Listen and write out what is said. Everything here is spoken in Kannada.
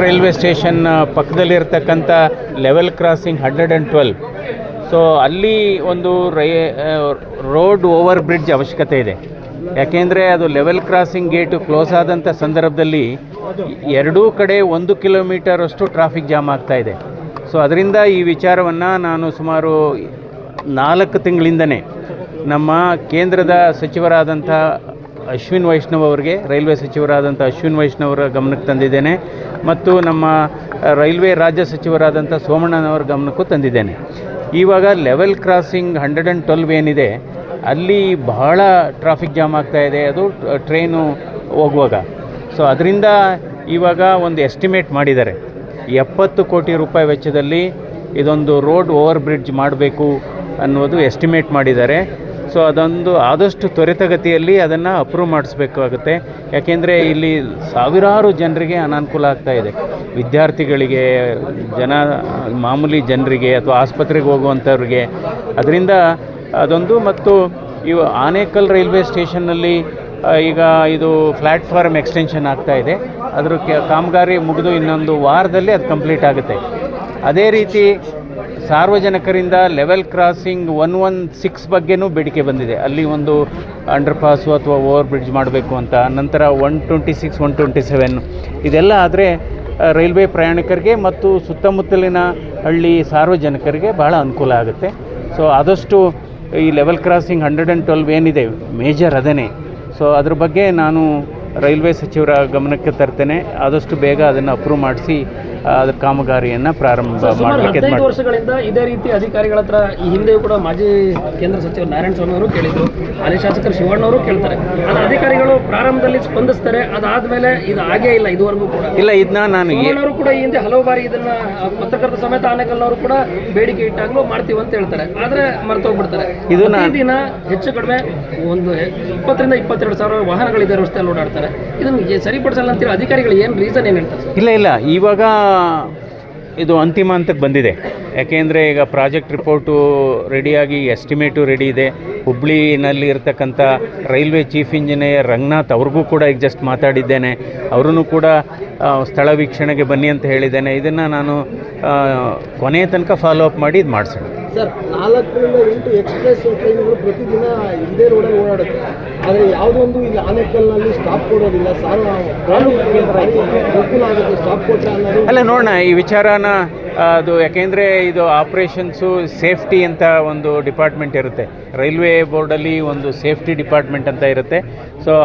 ರೈಲ್ವೆ ಸ್ಟೇಷನ್ ಪಕ್ಕದಲ್ಲಿರ್ತಕ್ಕಂಥ ಲೆವೆಲ್ ಕ್ರಾಸಿಂಗ್ 112. ಸೊ ಅಲ್ಲಿ ಒಂದು ರೋಡ್ ಓವರ್ ಬ್ರಿಡ್ಜ್ ಅವಶ್ಯಕತೆ ಇದೆ. ಯಾಕೆಂದರೆ ಅದು ಲೆವೆಲ್ ಕ್ರಾಸಿಂಗ್ ಗೇಟು ಕ್ಲೋಸ್ ಆದಂಥ ಸಂದರ್ಭದಲ್ಲಿ ಎರಡೂ ಕಡೆ 1 ಕಿಲೋಮೀಟರಷ್ಟು ಟ್ರಾಫಿಕ್ ಜಾಮ್ ಆಗ್ತಾ ಇದೆ. ಸೊ ಅದರಿಂದ ಈ ವಿಚಾರವನ್ನು ನಾನು ಸುಮಾರು 4 ತಿಂಗಳಿಂದನೇ ನಮ್ಮ ಕೇಂದ್ರದ ಸಚಿವರಾದಂಥ ಅಶ್ವಿನ್ ವೈಷ್ಣವ್ ಅವರಿಗೆ, ರೈಲ್ವೆ ಸಚಿವರಾದಂಥ ಅಶ್ವಿನ್ ವೈಷ್ಣವರ ಗಮನಕ್ಕೆ ತಂದಿದ್ದೇನೆ ಮತ್ತು ನಮ್ಮ ರೈಲ್ವೆ ರಾಜ್ಯ ಸಚಿವರಾದಂಥ ಸೋಮಣ್ಣನವರ ಗಮನಕ್ಕೂ ತಂದಿದ್ದೇನೆ. ಇವಾಗ ಲೆವೆಲ್ ಕ್ರಾಸಿಂಗ್ 112 ಏನಿದೆ ಅಲ್ಲಿ ಬಹಳ ಟ್ರಾಫಿಕ್ ಜಾಮ್ ಆಗ್ತಾಯಿದೆ, ಅದು ಟ್ರೈನು ಹೋಗುವಾಗ. ಸೊ ಅದರಿಂದ ಇವಾಗ ಒಂದು ಎಸ್ಟಿಮೇಟ್ ಮಾಡಿದ್ದಾರೆ, 70 ಕೋಟಿ ರೂಪಾಯಿ ವೆಚ್ಚದಲ್ಲಿ ಇದೊಂದು ರೋಡ್ ಓವರ್ ಬ್ರಿಡ್ಜ್ ಮಾಡಬೇಕು ಅನ್ನೋದು ಎಸ್ಟಿಮೇಟ್ ಮಾಡಿದ್ದಾರೆ. ಸೊ ಅದೊಂದು ಆದಷ್ಟು ತ್ವರಿತಗತಿಯಲ್ಲಿ ಅದನ್ನು ಅಪ್ರೂವ್ ಮಾಡಿಸ್ಬೇಕಾಗುತ್ತೆ. ಯಾಕೆಂದರೆ ಇಲ್ಲಿ ಸಾವಿರಾರು ಜನರಿಗೆ ಅನಾನುಕೂಲ ಆಗ್ತಾಯಿದೆ, ವಿದ್ಯಾರ್ಥಿಗಳಿಗೆ, ಮಾಮೂಲಿ ಜನರಿಗೆ ಅಥವಾ ಆಸ್ಪತ್ರೆಗೆ ಹೋಗುವಂಥವ್ರಿಗೆ. ಅದರಿಂದ ಅದೊಂದು, ಮತ್ತು ಇವು ಆನೇಕಲ್ ರೈಲ್ವೆ ಸ್ಟೇಷನ್ನಲ್ಲಿ ಈಗ ಇದು ಪ್ಲ್ಯಾಟ್ಫಾರ್ಮ್ ಎಕ್ಸ್ಟೆನ್ಷನ್ ಆಗ್ತಾಯಿದೆ. ಅದ್ರ ಕಾಮಗಾರಿ ಮುಗಿದು ಇನ್ನೊಂದು ವಾರದಲ್ಲಿ ಅದು ಕಂಪ್ಲೀಟ್ ಆಗುತ್ತೆ. ಅದೇ ರೀತಿ ಸಾರ್ವಜನಿಕರಿಂದ ಲೆವೆಲ್ ಕ್ರಾಸಿಂಗ್ 116 ಬಗ್ಗೆನೂ ಬೇಡಿಕೆ ಬಂದಿದೆ. ಅಲ್ಲಿ ಒಂದು ಅಂಡರ್ ಪಾಸು ಅಥವಾ ಓವರ್ ಬ್ರಿಡ್ಜ್ ಮಾಡಬೇಕು ಅಂತ. ನಂತರ 126, 127 ಇದೆಲ್ಲ ಆದರೆ ರೈಲ್ವೆ ಪ್ರಯಾಣಿಕರಿಗೆ ಮತ್ತು ಸುತ್ತಮುತ್ತಲಿನ ಹಳ್ಳಿ ಸಾರ್ವಜನಿಕರಿಗೆ ಬಹಳ ಅನುಕೂಲ ಆಗುತ್ತೆ. ಸೊ ಆದಷ್ಟು ಈ ಲೆವೆಲ್ ಕ್ರಾಸಿಂಗ್ 112 ಏನಿದೆ ಮೇಜರ್ ಅದೇನೆ. ಸೊ ಅದ್ರ ಬಗ್ಗೆ ನಾನು ರೈಲ್ವೆ ಸಚಿವರ ಗಮನಕ್ಕೆ ತರ್ತೇನೆ. ಆದಷ್ಟು ಬೇಗ ಅದನ್ನು ಅಪ್ರೂವ್ ಮಾಡಿಸಿ ಅದರ ಕಾಮಗಾರಿಯನ್ನು ಪ್ರಾರಂಭ ಮಾಡಲಿಕ್ಕೆ. 15 ವರ್ಷಗಳಿಂದ ಇದೇ ರೀತಿ ಅಧಿಕಾರಿಗಳ ಹತ್ರ ಈ ಹಿಂದೆ ಕೂಡ ಮಾಜಿ ಕೇಂದ್ರ ಸಚಿವ ನಾರಾಯಣ ಸ್ವಾಮಿ ಅವರು ಕೇಳಿದರು, ಹಾಲಿ ಶಾಸಕರು ಶಿವಣ್ಣವರು ಕೇಳ್ತಾರೆ. ಅದು ಅಧಿಕಾರಿಗಳು ಪ್ರಾರಂಭದಲ್ಲಿ ಸ್ಪಂದಿಸ್ತಾರೆ, ಅದಾದಮೇಲೆ ಇದು ಆಗೇ ಇಲ್ಲ ಇದುವರೆಗೂ ಕೂಡ. ಇಲ್ಲ, ಇದನ್ನ ನಾನು ಶಿವಣ್ಣವರು ಕೂಡ ಈ ಹಿಂದೆ ಹಲವು ಬಾರಿ ಇದನ್ನ ಪತ್ರಕರ್ತ ಸಮೇತ ಆನೇಕಲ್ನವರು ಕೂಡ ಬೇಡಿಕೆ ಇಟ್ಟಾಗಲೂ ಮಾಡ್ತೀವಿ ಅಂತ ಹೇಳ್ತಾರೆ, ಆದರೆ ಮರ್ತೋಗ್ಬಿಡ್ತಾರೆ. ಇದನ್ನ ದಿನ ಹೆಚ್ಚು ಕಡಿಮೆ ಒಂದು 20 ರಿಂದ 22 ಸಾವಿರ ವಾಹನಗಳಿದೆ ರಸ್ತೆಯಲ್ಲಿ ಓಡಾಡ್ತಾರೆ. ಇದನ್ನು ಸರಿಪಡಿಸಲ್ಲ ಅಂತೇಳಿ ಅಧಿಕಾರಿಗಳು ಏನು ರೀಸನ್ ಏನು ಹೇಳ್ತಾರೆ? ಇಲ್ಲ, ಇವಾಗ ಇದು ಅಂತಿಮ ಹಂತಕ್ಕೆ ಬಂದಿದೆ. ಯಾಕೆಂದರೆ ಈಗ ಪ್ರಾಜೆಕ್ಟ್ ರಿಪೋರ್ಟು ರೆಡಿಯಾಗಿ, ಎಸ್ಟಿಮೇಟು ರೆಡಿ ಇದೆ. ಹುಬ್ಳಿನಲ್ಲಿ ಇರ್ತಕ್ಕಂಥ ರೈಲ್ವೆ ಚೀಫ್ ಇಂಜಿನಿಯರ್ ರಂಗನಾಥ್ ಅವ್ರಿಗೂ ಕೂಡ ಈಗ ಜಸ್ಟ್ ಮಾತಾಡಿದ್ದೇನೆ. ಅವರೂ ಕೂಡ ಸ್ಥಳ ವೀಕ್ಷಣೆಗೆ ಬನ್ನಿ ಅಂತ ಹೇಳಿದ್ದೇನೆ. ಇದನ್ನು ನಾನು ಕೊನೆಯ ತನಕ ಫಾಲೋ ಅಪ್ ಮಾಡಿ ಇದು ಮಾಡಿಸೋಣ. ಸರ್, 4 ರಿಂದ 8 ಎಕ್ಸ್ಪ್ರೆಸ್ ಟ್ರೈನ್ಗಳು ಪ್ರತಿದಿನ ಇದೇ ರೋಡಲ್ಲಿ ಓಡಾಡುತ್ತೆ. ಆದರೆ ಯಾವುದೊಂದು ಇಲ್ಲಿ ಆನೇಕಲ್ನಲ್ಲಿ ಸ್ಟಾಪ್ ಕೊಡೋದಿಲ್ಲ. ಅನುಕೂಲ ಆಗುತ್ತೆ ಸ್ಟಾಪ್ ಕೊಟ್ಟರೆ ಅನ್ನೋದು. ಅಲ್ಲ, ನೋಡೋಣ ಈ ವಿಚಾರನ. ಅದು ಯಾಕೆಂದರೆ ಇದು ಆಪ್ರೇಷನ್ಸು ಸೇಫ್ಟಿ ಅಂತ ಒಂದು ಡಿಪಾರ್ಟ್ಮೆಂಟ್ ಇರುತ್ತೆ. ರೈಲ್ವೆ ಬೋರ್ಡಲ್ಲಿ ಒಂದು ಸೇಫ್ಟಿ ಡಿಪಾರ್ಟ್ಮೆಂಟ್ ಅಂತ ಇರುತ್ತೆ. ಸೊ